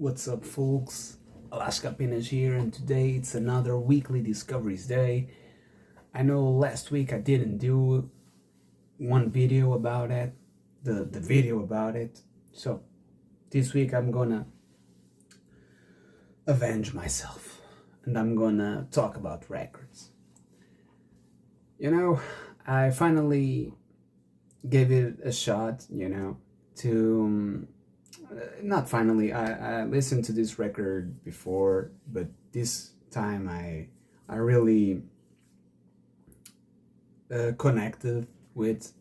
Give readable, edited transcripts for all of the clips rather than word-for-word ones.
What's up, folks? Alaska Pinas here, and today it's another weekly Discoveries Day. I know last week I didn't do one video about it, the video about it, so this week I'm gonna avenge myself and I'm gonna talk about records. You know, I finally gave it a shot, to not finally. I listened to this record before, but this time I really connected with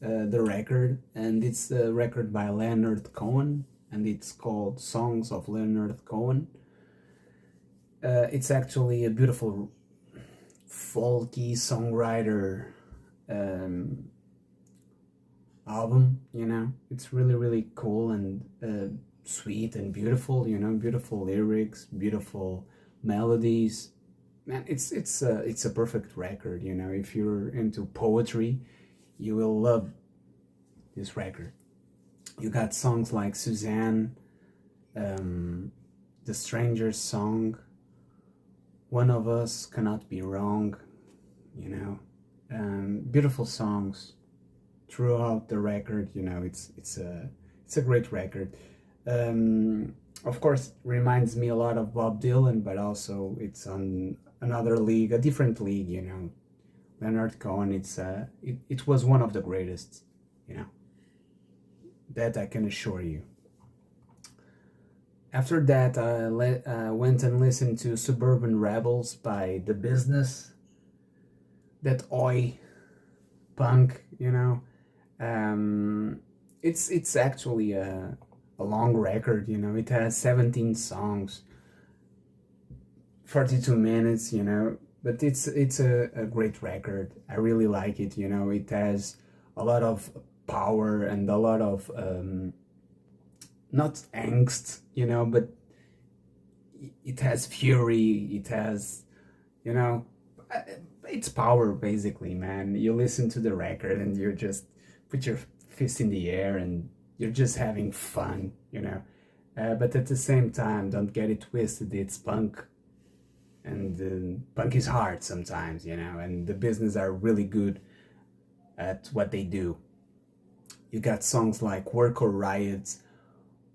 the record, and it's a record by Leonard Cohen, and it's called Songs of Leonard Cohen. It's actually a beautiful folky songwriter album. It's really cool and sweet and beautiful. Beautiful lyrics, beautiful melodies. Man, it's a perfect record. If you're into poetry, you will love this record. You got songs like Suzanne, The Stranger's Song, One of Us Cannot Be Wrong. Beautiful songs throughout the record. It's a great record. Of course, reminds me a lot of Bob Dylan, but also it's on another league, a different league. Leonard Cohen. It was one of the greatest. That I can assure you. After that, I went and listened to Suburban Rebels by The Business. That oi punk, it's actually a long record. It has 17 songs, 42 minutes, but it's a great record. I really like it. It has a lot of power and a lot of not angst, but it has fury. It has, it's power, basically, man. You listen to the record and you just put your fist in the air and you're just having fun. But at the same time, don't get it twisted, it's punk, and punk is hard sometimes, and The Business are really good at what they do. You got songs like Work or Riot,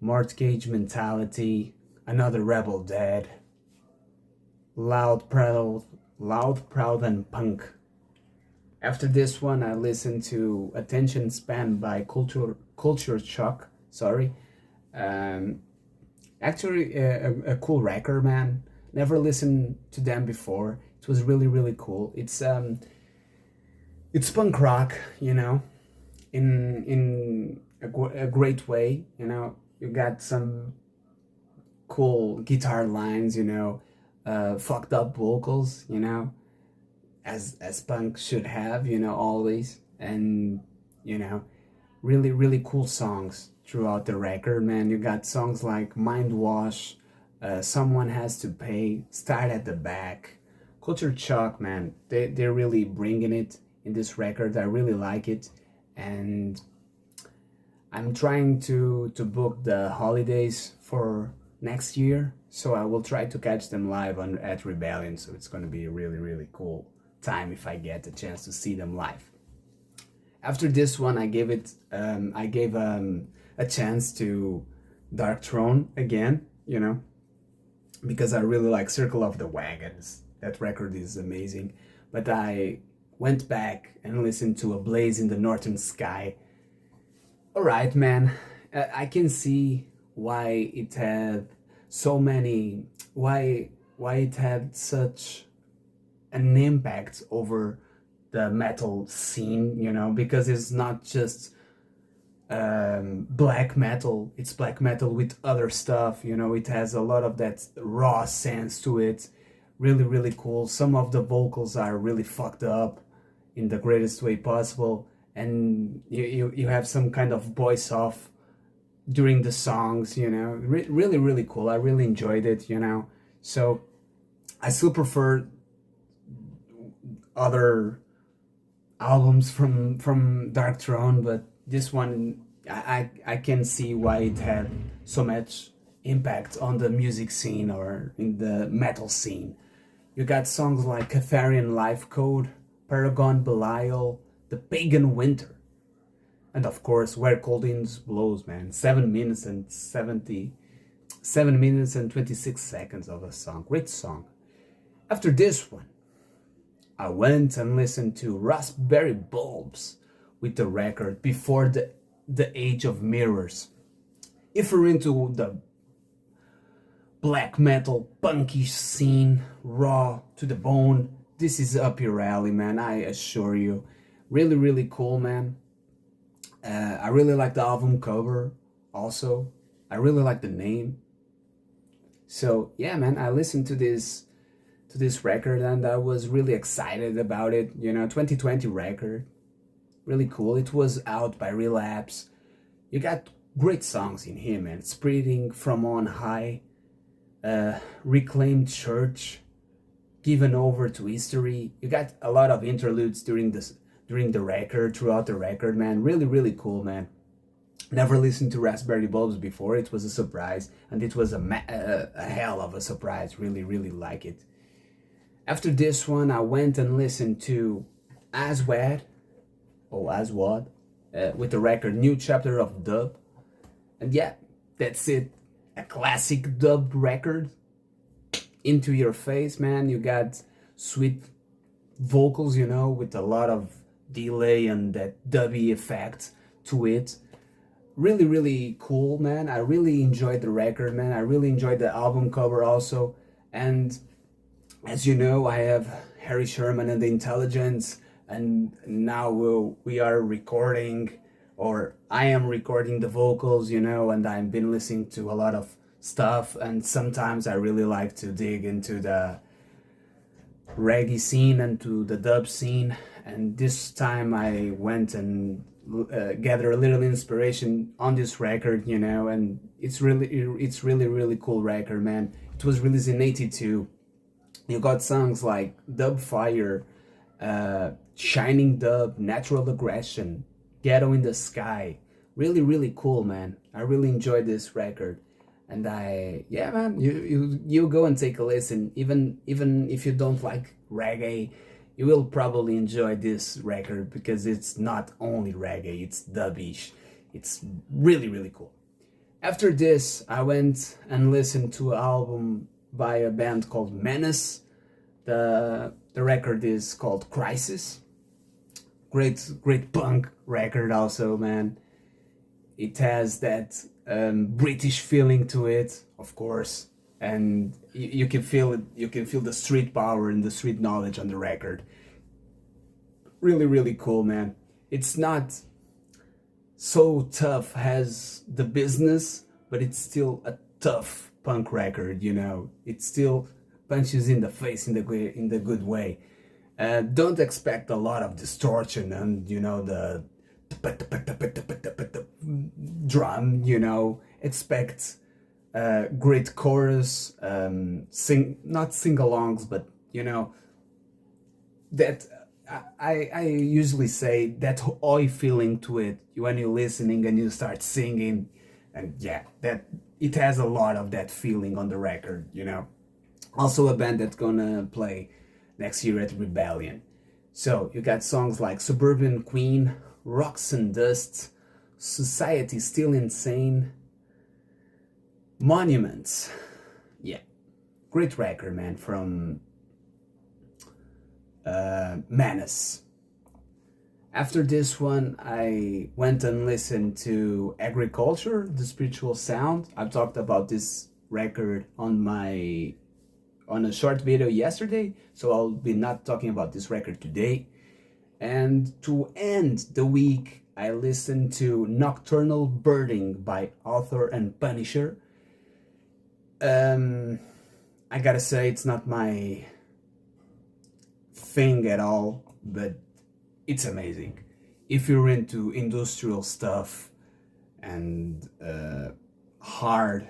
Mortgage Mentality, Another Rebel Dead, Loud, Proud and Punk. After this one, I listened to Attention Span by Culture Shock. Sorry. Actually, a cool record, man. Never listened to them before. It was really cool. It's punk rock, in a great way. You got some cool guitar lines, fucked up vocals, as punk should have, always, and really cool songs throughout the record, man. You got songs like Mind Wash, Someone Has to Pay, Start at the Back. Culture Shock, man, they're really bringing it in this record. I really like it, and I'm trying to book the holidays for next year, so I will try to catch them live at Rebellion. So it's going to be a really cool time if I get the chance to see them live. After this one, I gave a chance to Dark Throne again, because I really like Circle of the Wagons. That record is amazing. But I went back and listened to A Blaze in the Northern Sky. All right, man, I can see why it had so many, why it had such an impact over the metal scene, because it's not just black metal, it's black metal with other stuff. It has a lot of that raw sense to it. Really cool. Some of the vocals are really fucked up in the greatest way possible, and you have some kind of voice off during the songs. Really cool. I really enjoyed it. So I still prefer other albums from Dark Throne, but this one, I can see why it had so much impact on the music scene or in the metal scene. You got songs like Catharian Life Code, Paragon Belial, The Pagan Winter, and of course Where Cold Winds Blows, man. 7 minutes and 26 seconds of a song. Great song. After this one, I went and listened to Raspberry Bulbs with the record Before the Age of Mirrors. If you're into the black metal punky scene, raw to the bone, this is up your alley, man, I assure you. Really, really cool, man. I really like the album cover also. I really like the name. So yeah, man, I listened to this record and I was really excited about it. 2020 record, really cool. It was out by Relapse. You got great songs in here, man. Spreading from on high, Reclaimed Church, Given Over to History. You got a lot of interludes during the record, throughout the record, man. Really, really cool, man. Never listened to Raspberry Bulbs before. It was a surprise, and it was a hell of a surprise. Really, really like it. After this one, I went and listened to Aswad, with the record New Chapter of Dub. And yeah, that's it. A classic dub record. Into your face, man. You got sweet vocals, with a lot of delay and that dubby effect to it. Really, really cool, man. I really enjoyed the record, man. I really enjoyed the album cover also. And as you know, I have Harry Sherman and the Intelligence, and now we are recording, or I am recording the vocals, and I've been listening to a lot of stuff, and sometimes I really like to dig into the reggae scene and to the dub scene, and this time I went and gather a little inspiration on this record, and it's really, really cool record, man. It was released in 82. You got songs like Dub Fire, Shining Dub, Natural Aggression, Ghetto in the Sky. Really, really cool, man. I really enjoyed this record. And yeah, man, you go and take a listen. Even if you don't like reggae, you will probably enjoy this record because it's not only reggae, it's dubbish. It's really, really cool. After this, I went and listened to an album by a band called Menace. The record is called Crisis. Great punk record also, man. It has that British feeling to it, of course, and you can feel it. You can feel the street power and the street knowledge on the record. Really, really cool, man. It's not so tough as The Business, but it's still a tough punk record. It still punches in the face in the good way. Don't expect a lot of distortion and the drum. Expect great chorus, not sing-alongs, but that I usually say that oi feeling to it when you're listening and you start singing, and yeah, that it has a lot of that feeling on the record. Also a band that's gonna play next year at Rebellion. So you got songs like Suburban Queen, Rocks and Dust, Society Still Insane, Monuments. Yeah, great record, man, from Menace. After this one, I went and listened to Agriculture, The Spiritual Sound. I've talked about this record on a short video yesterday, so I'll be not talking about this record today. And to end the week, I listened to Nocturnal Birding by Author and Punisher. I gotta say, it's not my thing at all, but it's amazing. If you're into industrial stuff and hard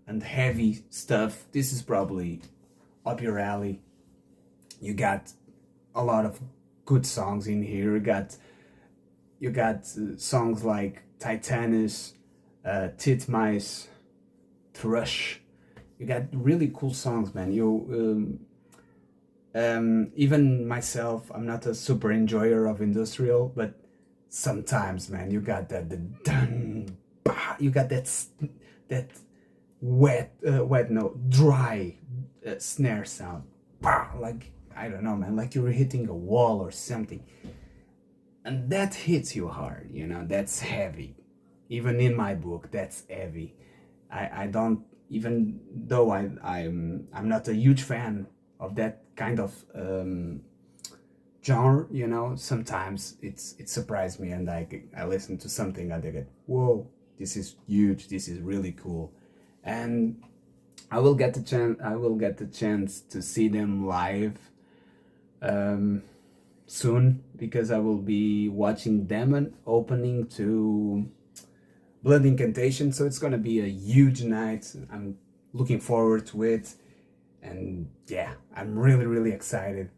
and heavy stuff, this is probably up your alley. You got a lot of good songs in here. You got songs like Titanus, Titmice, thrush. You got really cool songs, man. Even myself, I'm not a super enjoyer of industrial, but sometimes, man, you got the dun, bah, you got that wet no, dry snare sound, bah, like I don't know, man, like you're hitting a wall or something, and that hits you hard. That's heavy. Even in my book, that's heavy. I don't, even though I'm not a huge fan of that kind of genre. Sometimes it surprised me, and I listen to something and I get, whoa, this is huge, this is really cool. And I will get the chance to see them live soon, because I will be watching Demon opening to Blood Incantation, so it's gonna be a huge night. I'm looking forward to it, and yeah, I'm really, really excited.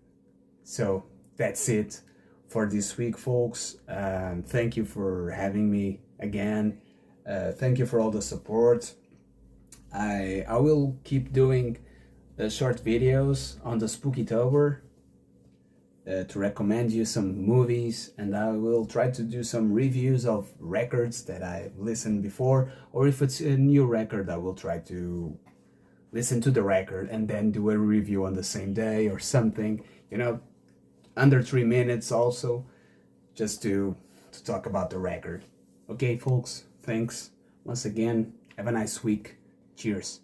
So that's it for this week, folks. Thank you for having me again. Thank you for all the support. I will keep doing short videos on the Spookytober to recommend you some movies, and I will try to do some reviews of records that I've listened before, or if it's a new record, I will try to listen to the record and then do a review on the same day or something, under 3 minutes also, just to talk about the record. Okay, folks, thanks once again. Have a nice week. Cheers.